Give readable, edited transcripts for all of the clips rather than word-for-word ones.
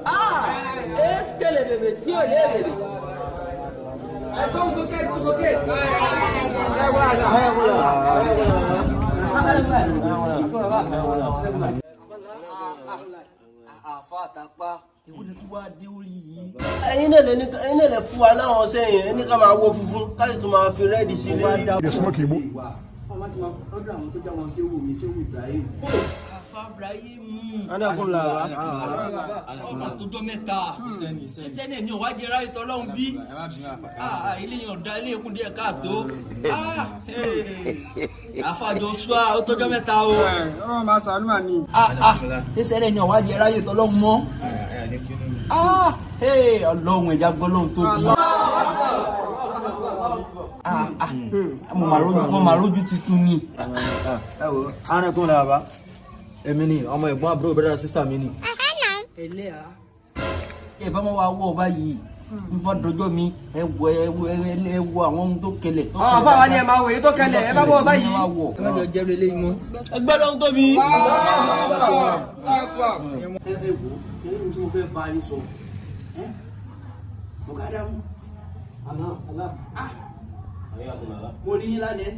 Est-ce que les bébés, si on est bébé? ẹ̀yin náà lè fún wa láwọn sẹ́yìn ẹni ká máa wọ funfun káyọ̀ tó máa fi rẹ́ẹ̀dì sí ilé. Ìdè súnmọ́ kì í bó. Adákùn làwà. Ọmọ tó jọ mẹ́ta. Iṣẹ́ náà ni òwájẹ́ ráyè tọ́lọ́hún bí. Ilé yẹn ọ̀dà ilé ìkún díẹ̀ káàtó. Àfàjọ ṣúà ó tọ́jọ́ mẹ́ta o. Ọmọ máa sàánú mà ní. Ṣé náà ni òwájẹ́ ráyè tọ́lọ́hún mọ́? Ọlọ́run ẹ̀já gbọ́ lóhun tó bí. Mo máa rójú titun ni. Arákùnrin làbá. Èmi ni ọmọ ẹ̀gbọ́n àbúrò brother sister mi ni. Ẹlẹ́à. Ẹ bá máa wá wọ́ ọ báyìí. N bá dọjọ́ mi ẹ wọ àwọn ohun tó kẹlẹ̀. Àbá wa ni ẹ máa wò èyí tó kẹlẹ̀ ẹ bá wọ́ ọ báyìí. Ẹ má jọ jẹ́rìí eléyìí mọ́. Ẹgbẹ́ ló ń tóbi. Ẹ wo ẹ̀yìn tí mo fẹ́ bá yín sọ. Mo ká dáhùn. Mo rí yín lálẹ́.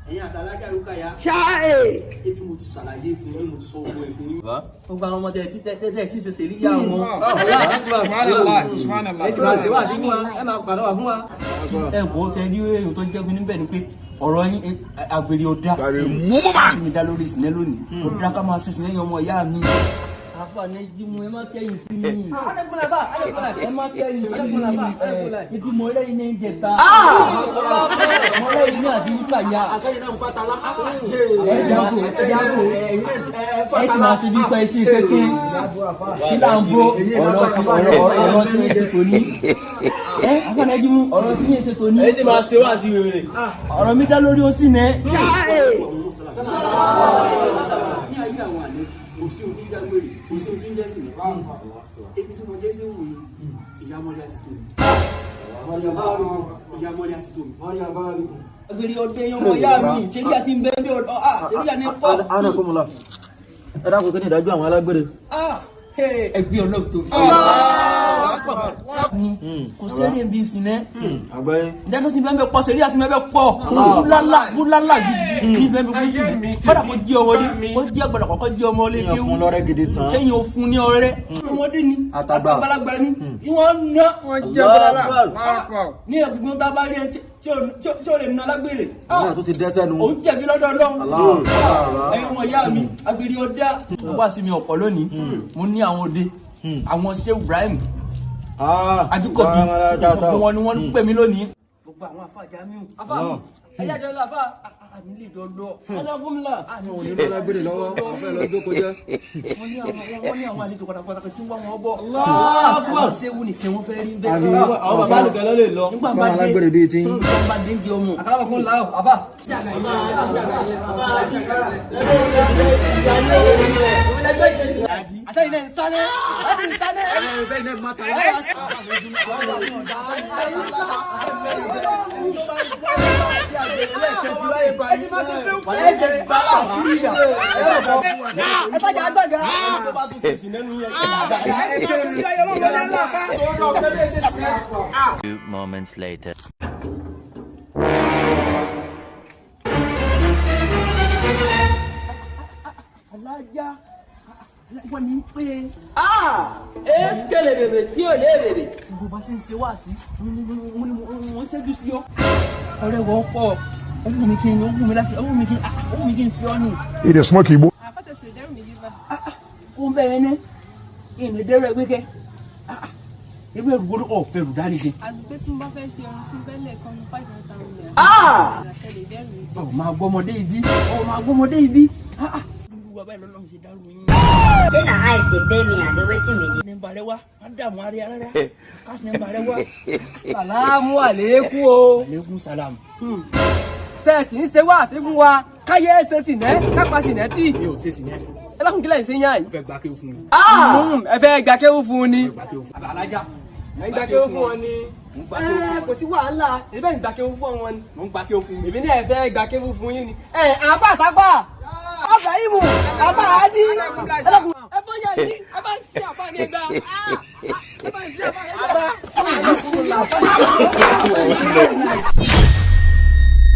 Ẹ̀yin àtàlájà ló kàyà. Ebi mo ti ṣàlàyé fún yín, mo ti sọ owó ẹ̀ fún yín. Gbogbo àwọn ọmọdé tẹ́tẹ́ sí ṣe rí yá wọn. Ẹ wo tẹ rí èyí tó jẹ́ níbẹ̀ ni pé ọ̀rọ̀ yín àgbèrè ọ̀dà. Ṣé mi dá lórí ìsìnẹ́ lónìí? Ọ̀dà ká máa ṣe ìsìnẹ́ yẹn ọmọ ìyá mi. Àfààní jímú ẹ má kẹ́yìn sí mi. Ẹ má kẹ́yìn sí mi. Ibi mo lẹ́yìn ní ìjẹta. Mo lẹ́yìn ní àti nípa ya. Ẹ ti máa ṣe bí pẹ́ sí kékeré. Kí là ń bó ọ̀rọ̀ sí ní èsì tòní. Àfààní jímú ọ̀rọ̀ sí ní èsì tòní. Ẹ ti máa ṣe wá sí rere. Ọ̀rọ̀ mi dá lórí ó sì nẹ́. Ní ayé àwọn àlẹ́ kò sí ohun tí ń dágbére kò sí ohun tí ń jẹ́ sí ní ebi tí mo jẹ́ sí òun yìí ìyá mọ́lẹ́ àti tòmí ìyá mọ́lẹ́ àti tòmí. Agbèrè ọdẹ yan ọmọ ìyá mi ṣèlú àti ń bẹ bí ọdọ ṣèlú àti ń pọ. Arákùnrin la ẹ dákun kí ni ìdájọ́ àwọn alágbèrè. Ẹgbẹ́ ọlọ́run tóbi. Kò sẹ́rí ẹ̀bí ìsìnẹ́. Ìdájọ́ ti bẹ́ẹ̀ pọ̀ sẹ́rí àti bẹ́ẹ̀ pọ̀. Búlálà gidi ní bẹ́ẹ̀ fún ìsìnẹ́. Bọ́dà kò jí ọmọdé, ó jí ẹgbẹ̀rẹ̀ kọ̀ọ̀kan jí ọmọ lé kéwú. Kẹ́yìn òfun ní ọrẹ́. Ọmọdé ni, àtàgbàlagbà ni, ìwọ̀n ná. Ní ẹ̀gbọ́n tá a bá rí ẹ tí ó lè ná lágbèrè. Àwọn tó ti dẹ́sẹ̀ nu. Ó jẹ̀bi lọ́dọ̀ Ọlọ́run. Ẹ̀yin ọmọ ìyá mi, agbèrè ọdá. Ó wá sí mi ọ̀pọ̀ lónìí. Mo ní àwọn òde, àwọn ṣé Ibrahim. Adúkọ̀bí gbogbo wọn ni wọ́n ń pè mí lónìí. Gbogbo àwọn afáàjà mi. Ẹ̀yà jọ lọ àfà. Nílé ìdọ́dọ́. Adágúnmílà. Àwọn òní ló lágbèrè lọ́wọ́ wọ́n fẹ́ lọ jókòó jẹ́. Wọ́n ní àwọn àlejò pàtàkì tí wọ́n wọ́n bọ̀. Àwọn ṣéwù nìkan wọ́n fẹ́ rí bẹ́ẹ̀. Àwọn bàbá nìkan ló lè lọ. Nígbà Fún alágbèrè bíi ti. bá dé ń di ọmọ. Àkàràkùn la àbá. Àtẹ̀yìn náà ń sáré. Láti ń sáré. Bẹ́ẹ̀ ni ẹ máa tà Few moments later. Alájà wọ́n ní pé. Est-ce que les bébés tí ò lé bébé? Gbogbo bá ṣe ń ṣe wá sí wọ́n ṣẹ́jú sí ọ. Ọ̀rẹ́ wọn pọ̀ ọwọ́ mi kí n fi ọ́ ní. Ìdè súnmọ́ kì í bó. Àfọ́tẹ̀sẹ̀ dẹ́rù mi yíba. Ó ń bẹ̀rẹ̀ ní ìrìn dẹ́rẹ́ wíkẹ́. Ewé ìrùgbọ́dọ̀ ọ̀fẹ́ rù dárí ṣe. Àti pé tí mo bá fẹ́ ṣe ohun tí mo fẹ́ lẹ̀kan ní 500,000 naira. Àṣẹlẹ̀ dẹ́rù mi. Ọ̀ máa gbọ́mọdé ibi. Bàbá ẹ̀ lọ́lọ́run ṣe dárú yín. Ṣé na eyes dey pay me and dey wetin me dey? Nẹ́mbà rẹ wá, má dààmú arí rárá. Káàsì nẹ́mbà rẹ wá. Sàlámù àlékún o. Àlékún sàlámù. Tẹ̀sí ń ṣe wá sí fún wa. Káyé ṣe sì nẹ́, kápá sì nẹ́ tí. Mi ò ṣe sí yẹn. Ẹ lákùn kílẹ̀ ń ṣe yán yìí. Fẹ́ gbà kéwù fún mi. Ẹ fẹ́ gbà kéwù fún un ni. Alájà, ìgbàkéwò fún wọn ni kò sí wàhálà ìbẹ́ ìgbàkéwò fún wọn ni. mo ń gbà kéwò fún èmi náà fẹ́ ìgbàkéwò fún yín ni. àbá àtàgbà ọgbà yìí mú àbá àdí ẹ bọ́ yà ní ẹ bá ń sí àbá ní ẹgbà ẹ bá ń sí àbá ní ẹgbà.